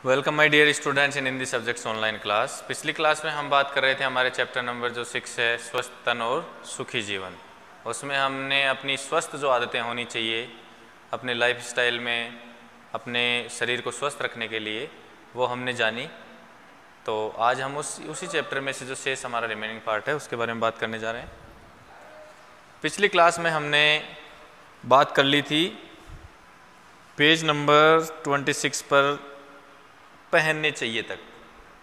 Welcome my dear students in Hindi subjects online class. पिछली class में हम बात कर रहे थे हमारे चैप्टर नंबर जो 6 है, स्वस्थ तन और सुखी जीवन। उसमें हमने अपनी स्वस्थ जो आदतें होनी चाहिए अपने लाइफ स्टाइल में, अपने शरीर को स्वस्थ रखने के लिए, वो हमने जानी। तो आज हम उसी चैप्टर में से जो शेष हमारा रिमेनिंग पार्ट है उसके बारे में बात करने जा रहे हैं। पिछली क्लास में हमने बात कर ली थी पेज नंबर 26 पर पहनने चाहिए तक।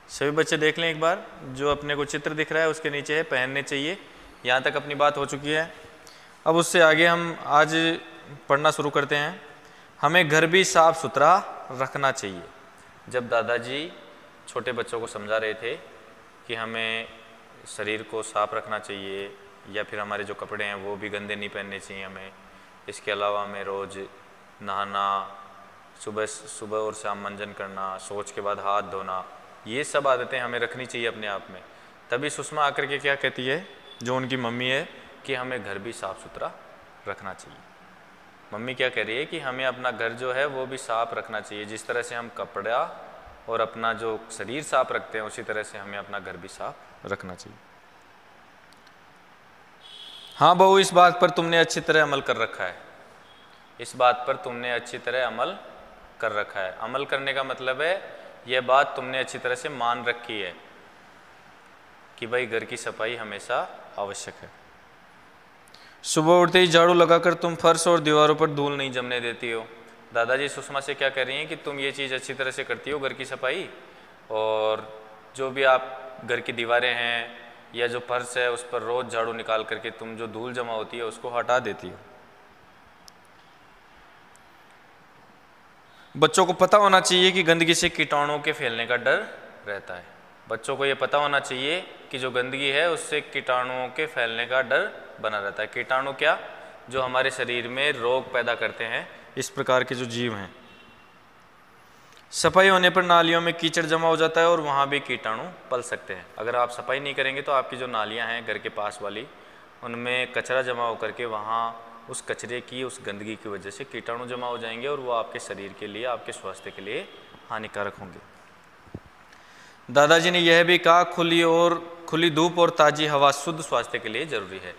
सभी बच्चे देख लें एक बार, जो अपने को चित्र दिख रहा है उसके नीचे है पहनने चाहिए। यहाँ तक अपनी बात हो चुकी है। अब उससे आगे हम आज पढ़ना शुरू करते हैं। हमें घर भी साफ सुथरा रखना चाहिए। जब दादाजी छोटे बच्चों को समझा रहे थे कि हमें शरीर को साफ रखना चाहिए या फिर हमारे जो कपड़े हैं वो भी गंदे नहीं पहनने चाहिए हमें, इसके अलावा हमें रोज़ नहाना, सुबह और शाम मंजन करना, शौच के बाद हाथ धोना, ये सब आदतें हमें रखनी चाहिए अपने आप में। तभी सुषमा आकर के क्या कहती है, जो उनकी मम्मी है, कि हमें घर भी साफ़ सुथरा रखना चाहिए। मम्मी क्या कह रही है कि हमें अपना घर जो है वो भी साफ़ रखना चाहिए। जिस तरह से हम कपड़ा और अपना जो शरीर साफ रखते हैं उसी तरह से हमें अपना घर भी साफ रखना चाहिए। हाँ बहू, इस बात पर तुमने अच्छी तरह अमल कर रखा है। इस बात पर तुमने अच्छी तरह अमल कर रखा है। अमल करने का मतलब है यह बात तुमने अच्छी तरह से मान रखी है कि भाई घर की सफाई हमेशा आवश्यक है। सुबह उठते ही झाड़ू लगाकर तुम फर्श और दीवारों पर धूल नहीं जमने देती हो। दादाजी सुषमा से क्या कह रही हैं कि तुम ये चीज़ अच्छी तरह से करती हो घर की सफाई, और जो भी आप घर की दीवारें हैं या जो फर्श है उस पर रोज़ झाड़ू निकाल करके तुम जो धूल जमा होती है उसको हटा देती हो। बच्चों को पता होना चाहिए कि गंदगी से कीटाणुओं के फैलने का डर रहता है। बच्चों को ये पता होना चाहिए कि जो गंदगी है उससे कीटाणुओं के फैलने का डर बना रहता है। कीटाणु क्या? जो हमारे शरीर में रोग पैदा करते हैं, इस प्रकार के जो जीव हैं। सफाई होने पर नालियों में कीचड़ जमा हो जाता है और वहाँ भी कीटाणु पल सकते हैं। अगर आप सफाई नहीं करेंगे तो आपकी जो नालियाँ हैं घर के पास वाली, उनमें कचरा जमा होकर के वहाँ उस कचरे की, उस गंदगी की वजह से कीटाणु जमा हो जाएंगे और वो आपके शरीर के लिए, आपके स्वास्थ्य के लिए हानिकारक होंगे। दादाजी ने यह भी कहा खुली धूप और ताज़ी हवा शुद्ध स्वास्थ्य के लिए जरूरी है।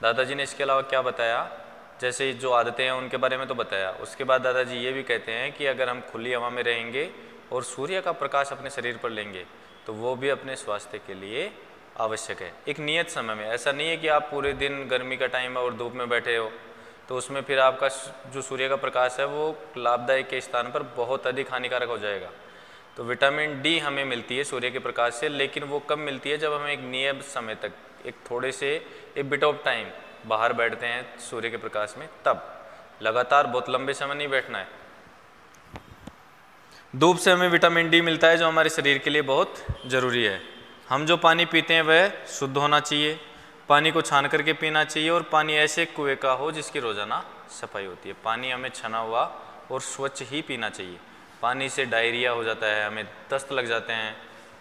दादाजी ने इसके अलावा क्या बताया, जैसे जो आदतें हैं उनके बारे में तो बताया। उसके बाद दादाजी ये भी कहते हैं कि अगर हम खुली हवा में रहेंगे और सूर्य का प्रकाश अपने शरीर पर लेंगे तो वो भी अपने स्वास्थ्य के लिए आवश्यक है। एक नियत समय में, ऐसा नहीं है कि आप पूरे दिन गर्मी का टाइम है और धूप में बैठे हो तो उसमें फिर आपका जो सूर्य का प्रकाश है वो लाभदायक के स्थान पर बहुत अधिक हानिकारक हो जाएगा। तो विटामिन डी हमें मिलती है सूर्य के प्रकाश से, लेकिन वो कब मिलती है? जब हम एक नियत समय तक, एक बिट ऑफ टाइम बाहर बैठते हैं सूर्य के प्रकाश में, तब। लगातार बहुत लंबे समय नहीं बैठना है। धूप से हमें विटामिन डी मिलता है जो हमारे शरीर के लिए बहुत ज़रूरी है। हम जो पानी पीते हैं वह शुद्ध होना चाहिए, पानी को छान करके पीना चाहिए, और पानी ऐसे कुएं का हो जिसकी रोज़ाना सफाई होती है। पानी हमें छना हुआ और स्वच्छ ही पीना चाहिए। पानी से डायरिया हो जाता है, हमें दस्त लग जाते हैं।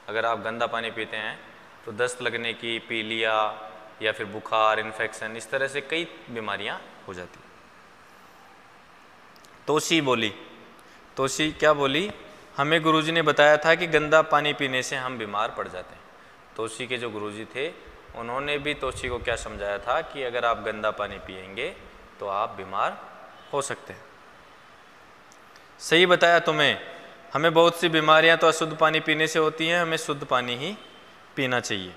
अगर आप गंदा पानी पीते हैं तो दस्त लगने की, पीलिया या फिर बुखार, इन्फेक्शन, इस तरह से कई बीमारियां हो जाती। तोशी क्या बोली? हमें गुरुजी ने बताया था कि गंदा पानी पीने से हम बीमार पड़ जाते हैं। तोशी के जो गुरुजी थे उन्होंने भी तोशी को क्या समझाया था कि अगर आप गंदा पानी पिएंगे तो आप बीमार हो सकते हैं। सही बताया तुम्हें। हमें बहुत सी बीमारियां तो अशुद्ध पानी पीने से होती हैं, हमें शुद्ध पानी ही पीना चाहिए।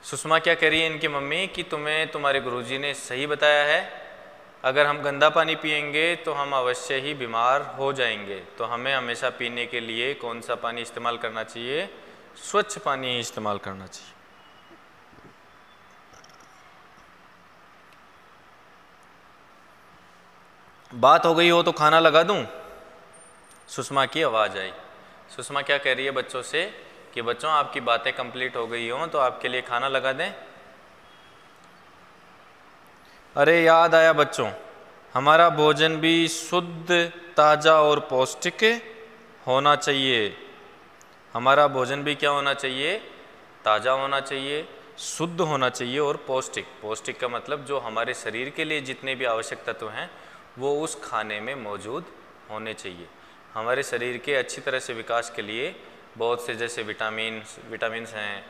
सुषमा क्या कह रही है इनकी मम्मी कि तुम्हें तुम्हारे गुरुजी ने सही बताया है, अगर हम गंदा पानी पिएंगे तो हम अवश्य ही बीमार हो जाएंगे। तो हमें हमेशा पीने के लिए कौन सा पानी इस्तेमाल करना चाहिए? स्वच्छ पानी ही इस्तेमाल करना चाहिए। बात हो गई हो तो खाना लगा दूं? सुषमा की आवाज़ आई। सुषमा क्या कह रही है बच्चों से कि बच्चों आपकी बातें कंप्लीट हो गई हो तो आपके लिए खाना लगा दें। अरे याद आया बच्चों, हमारा भोजन भी शुद्ध, ताज़ा और पौष्टिक होना चाहिए। हमारा भोजन भी क्या होना चाहिए? ताज़ा होना चाहिए, शुद्ध होना चाहिए और पौष्टिक। पौष्टिक का मतलब जो हमारे शरीर के लिए जितने भी आवश्यक तत्व हैं वो उस खाने में मौजूद होने चाहिए। हमारे शरीर के अच्छी तरह से विकास के लिए बहुत से जैसे विटामिन्स हैं,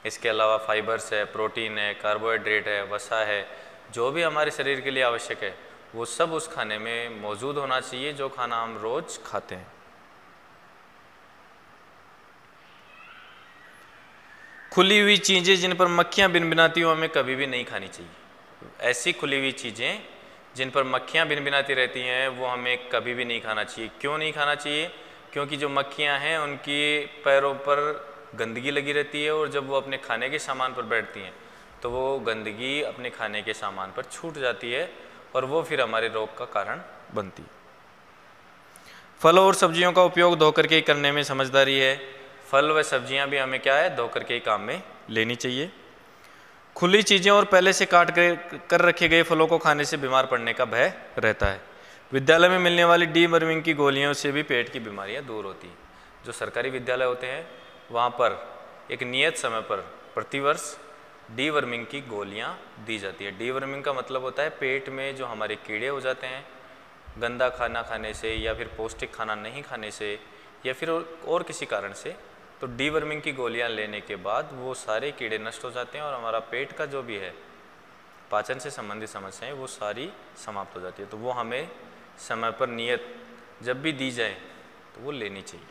इसके अलावा फाइबर्स है, प्रोटीन है, कार्बोहाइड्रेट है, वसा है, जो भी हमारे शरीर के लिए आवश्यक है वो सब उस खाने में मौजूद होना चाहिए जो खाना हम रोज़ खाते हैं। खुली हुई चीज़ें जिन पर मक्खियाँ भिनभिनाती हो हमें कभी भी नहीं खानी चाहिए। ऐसी खुली हुई चीज़ें जिन पर मक्खियाँ भिनभिनाती रहती हैं वो हमें कभी भी नहीं खाना चाहिए। क्यों नहीं खाना चाहिए? क्योंकि जो मक्खियाँ हैं उनकी पैरों पर गंदगी लगी रहती है और जब वो अपने खाने के सामान पर बैठती हैं तो वो गंदगी अपने खाने के सामान पर छूट जाती है और वो फिर हमारे रोग का कारण बनती है। फलों और सब्जियों का उपयोग धो करके करने में समझदारी है। फल व सब्जियां भी हमें क्या है, धो करके ही काम में लेनी चाहिए। खुली चीज़ें और पहले से काट कर रखे गए फलों को खाने से बीमार पड़ने का भय रहता है। विद्यालय में मिलने वाली डीवर्मिंग की गोलियों से भी पेट की बीमारियां दूर होती हैं। जो सरकारी विद्यालय होते हैं वहाँ पर एक नियत समय पर प्रतिवर्ष डीवर्मिंग की गोलियां दी जाती है। डीवर्मिंग का मतलब होता है पेट में जो हमारे कीड़े हो जाते हैं गंदा खाना खाने से या फिर पौष्टिक खाना नहीं खाने से या फिर और किसी कारण से, तो डीवर्मिंग की गोलियां लेने के बाद वो सारे कीड़े नष्ट हो जाते हैं और हमारा पेट का जो भी है पाचन से संबंधित समस्याएं वो सारी समाप्त हो जाती है। तो वो हमें समय पर नियत जब भी दी जाए तो वो लेनी चाहिए।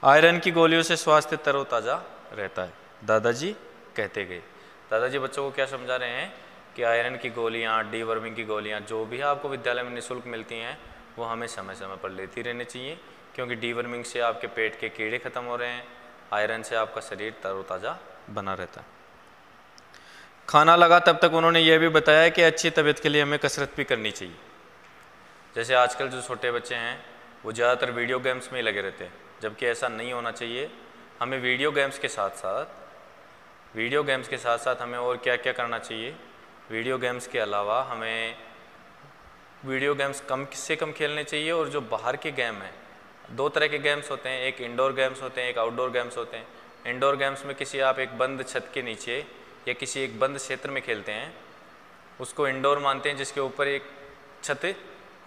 आयरन की गोलियों से स्वास्थ्य तरोताज़ा रहता है, दादाजी कहते गए। दादाजी बच्चों को क्या समझा रहे हैं कि आयरन की गोलियाँ, डीवर्मिंग की गोलियाँ जो भी आपको विद्यालय में निःशुल्क मिलती हैं वो हमें समय समय पर लेती रहनी चाहिए, क्योंकि डीवर्मिंग से आपके पेट के कीड़े खत्म हो रहे हैं, आयरन से आपका शरीर तरोताज़ा बना रहता है। खाना लगा तब तक उन्होंने ये भी बताया कि अच्छी तबीयत के लिए हमें कसरत भी करनी चाहिए। जैसे आजकल जो छोटे बच्चे हैं वो ज़्यादातर वीडियो गेम्स में ही लगे रहते हैं, जबकि ऐसा नहीं होना चाहिए। हमें वीडियो गेम्स के साथ साथ हमें और क्या क्या करना चाहिए। वीडियो गेम्स के अलावा हमें वीडियो गेम्स कम से कम खेलने चाहिए और जो बाहर के गेम हैं, दो तरह के गेम्स होते हैं, एक इंडोर गेम्स होते हैं, एक आउटडोर गेम्स होते हैं। इंडोर गेम्स में किसी आप एक बंद छत के नीचे या किसी एक बंद क्षेत्र में खेलते हैं, उसको इंडोर मानते हैं जिसके ऊपर एक छत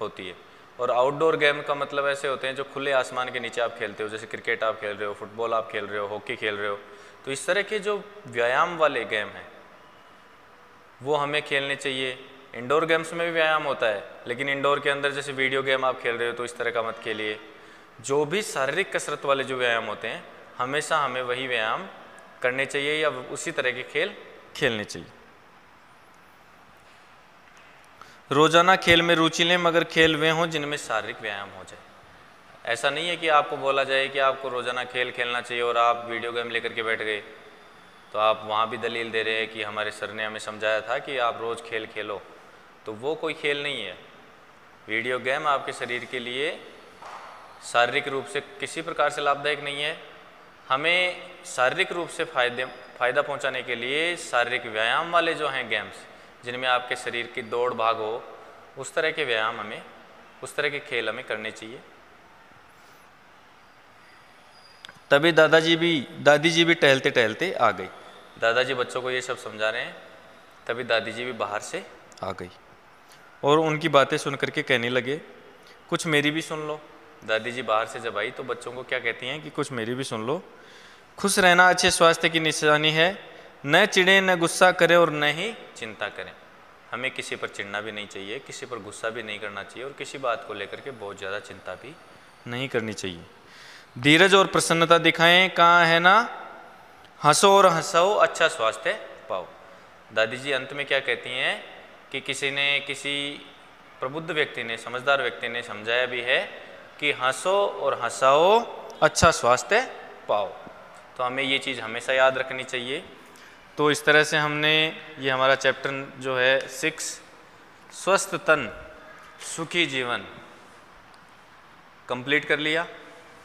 होती है। और आउटडोर गेम का मतलब ऐसे होते हैं जो खुले आसमान के नीचे आप खेलते हो, जैसे क्रिकेट आप खेल रहे हो, फुटबॉल आप खेल रहे हो, हॉकी खेल रहे हो। तो इस तरह के जो व्यायाम वाले गेम हैं वो हमें खेलने चाहिए। इंडोर गेम्स में भी व्यायाम होता है, लेकिन इंडोर के अंदर जैसे वीडियो गेम आप खेल रहे हो तो इस तरह का मत खेलिए। जो भी शारीरिक कसरत वाले जो व्यायाम होते हैं हमेशा हमें वही व्यायाम करने चाहिए या उसी तरह के खेल खेलने चाहिए। रोजाना खेल में रुचि लें, मगर खेल वे हों जिनमें शारीरिक व्यायाम हो जाए। ऐसा नहीं है कि आपको बोला जाए कि आपको रोजाना खेल खेलना चाहिए और आप वीडियो गेम लेकर के बैठ गए, तो आप वहाँ भी दलील दे रहे हैं कि हमारे सर ने हमें समझाया था कि आप रोज़ खेल खेलो। तो वो कोई खेल नहीं है। वीडियो गेम आपके शरीर के लिए शारीरिक रूप से किसी प्रकार से लाभदायक नहीं है। हमें शारीरिक रूप से फ़ायदा पहुंचाने के लिए शारीरिक व्यायाम वाले जो हैं गेम्स, जिनमें आपके शरीर की दौड़ भाग हो, उस तरह के व्यायाम हमें, उस तरह के खेल हमें करने चाहिए। तभी दादी जी भी टहलते टहलते आ गई। दादाजी बच्चों को ये सब समझा रहे हैं, तभी दादी जी भी बाहर से आ गई और उनकी बातें सुन करके कहने लगे, कुछ मेरी भी सुन लो। दादी जी बाहर से जब आई तो बच्चों को क्या कहती हैं कि कुछ मेरी भी सुन लो। खुश रहना अच्छे स्वास्थ्य की निशानी है। न चिढ़े, न गुस्सा करें और न ही चिंता करें। हमें किसी पर चिढ़ना भी नहीं चाहिए, किसी पर गुस्सा भी नहीं करना चाहिए और किसी बात को लेकर के बहुत ज़्यादा चिंता भी नहीं करनी चाहिए। धीरज और प्रसन्नता दिखाएं, कहाँ है ना, हंसो और हंसाओ, अच्छा स्वास्थ्य पाओ। दादी जी अंत में क्या कहती हैं कि किसी प्रबुद्ध व्यक्ति ने, समझदार व्यक्ति ने समझाया भी है कि हंसो और हंसाओ, अच्छा स्वास्थ्य पाओ। तो हमें ये चीज़ हमेशा याद रखनी चाहिए। तो इस तरह से हमने ये हमारा चैप्टर जो है 6 स्वस्थ तन सुखी जीवन कंप्लीट कर लिया।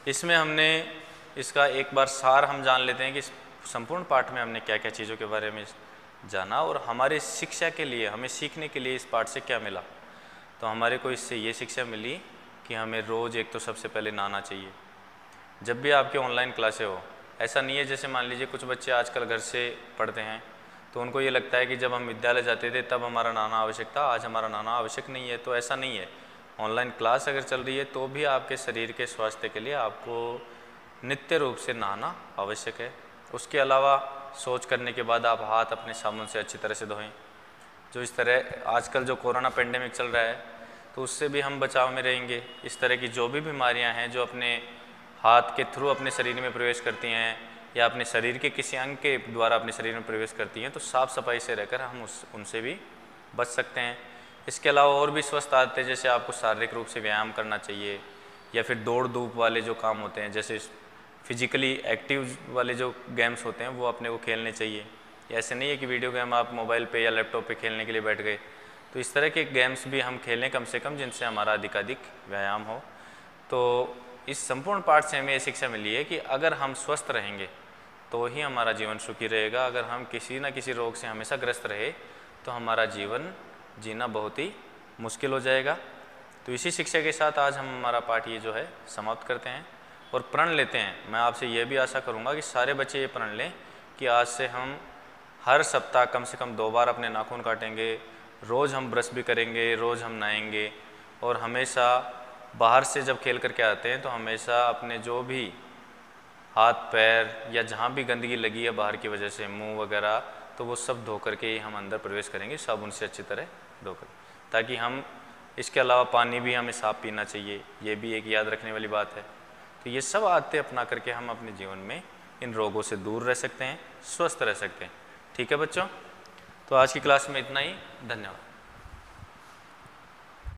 इसमें हमने इसका एक बार सार हम जान लेते हैं कि संपूर्ण पाठ में हमने क्या क्या चीज़ों के बारे में जाना और हमारे शिक्षा के लिए, हमें सीखने के लिए इस पाठ से क्या मिला। तो हमारे को इससे ये शिक्षा मिली कि हमें रोज़ एक तो सबसे पहले नहाना चाहिए। जब भी आपके ऑनलाइन क्लासें हो, ऐसा नहीं है जैसे मान लीजिए कुछ बच्चे आजकल घर से पढ़ते हैं तो उनको ये लगता है कि जब हम विद्यालय जाते थे तब हमारा नहाना आवश्यक था, आज हमारा नहाना आवश्यक नहीं है। तो ऐसा नहीं है। ऑनलाइन क्लास अगर चल रही है तो भी आपके शरीर के स्वास्थ्य के लिए आपको नित्य रूप से नहाना आवश्यक है। उसके अलावा शौच करने के बाद आप हाथ अपने साबुन से अच्छी तरह से धोएं। जो इस तरह आजकल जो कोरोना पेंडेमिक चल रहा है तो उससे भी हम बचाव में रहेंगे। इस तरह की जो भी बीमारियां हैं जो अपने हाथ के थ्रू अपने शरीर में प्रवेश करती हैं या अपने शरीर के किसी अंग के द्वारा अपने शरीर में प्रवेश करती हैं, तो साफ़ सफाई से रहकर हम उनसे भी बच सकते हैं। इसके अलावा और भी स्वस्थ आदतें, जैसे आपको शारीरिक रूप से व्यायाम करना चाहिए या फिर दौड़ धूप वाले जो काम होते हैं, जैसे फिजिकली एक्टिव वाले जो गेम्स होते हैं वो अपने को खेलने चाहिए। ऐसे नहीं है कि वीडियो गेम आप मोबाइल पे या लैपटॉप पे खेलने के लिए बैठ गए, तो इस तरह के गेम्स भी हम खेलें कम से कम, जिनसे हमारा अधिकाधिक व्यायाम हो। तो इस संपूर्ण पाठ से हमें ये शिक्षा मिली है कि अगर हम स्वस्थ रहेंगे तो ही हमारा जीवन सुखी रहेगा। अगर हम किसी न किसी रोग से हमेशा ग्रस्त रहे तो हमारा जीवन जीना बहुत ही मुश्किल हो जाएगा। तो इसी शिक्षा के साथ आज हम हमारा पाठ ये जो है समाप्त करते हैं और प्रण लेते हैं। मैं आपसे ये भी आशा करूँगा कि सारे बच्चे ये प्रण लें कि आज से हम हर सप्ताह कम से कम 2 बार अपने नाखून काटेंगे, रोज़ हम ब्रश भी करेंगे, रोज़ हम नहाएंगे और हमेशा बाहर से जब खेल करके आते हैं तो हमेशा अपने जो भी हाथ पैर या जहाँ भी गंदगी लगी है बाहर की वजह से, मुंह वगैरह, तो वो सब धो करके ही हम अंदर प्रवेश करेंगे, साबुन से अच्छी तरह धोकर, ताकि हम इसके अलावा पानी भी हमें साफ पीना चाहिए, ये भी एक याद रखने वाली बात है। तो ये सब आदतें अपना करके हम अपने जीवन में इन रोगों से दूर रह सकते हैं, स्वस्थ रह सकते हैं। ठीक है बच्चों, तो आज की क्लास में इतना ही। धन्यवाद।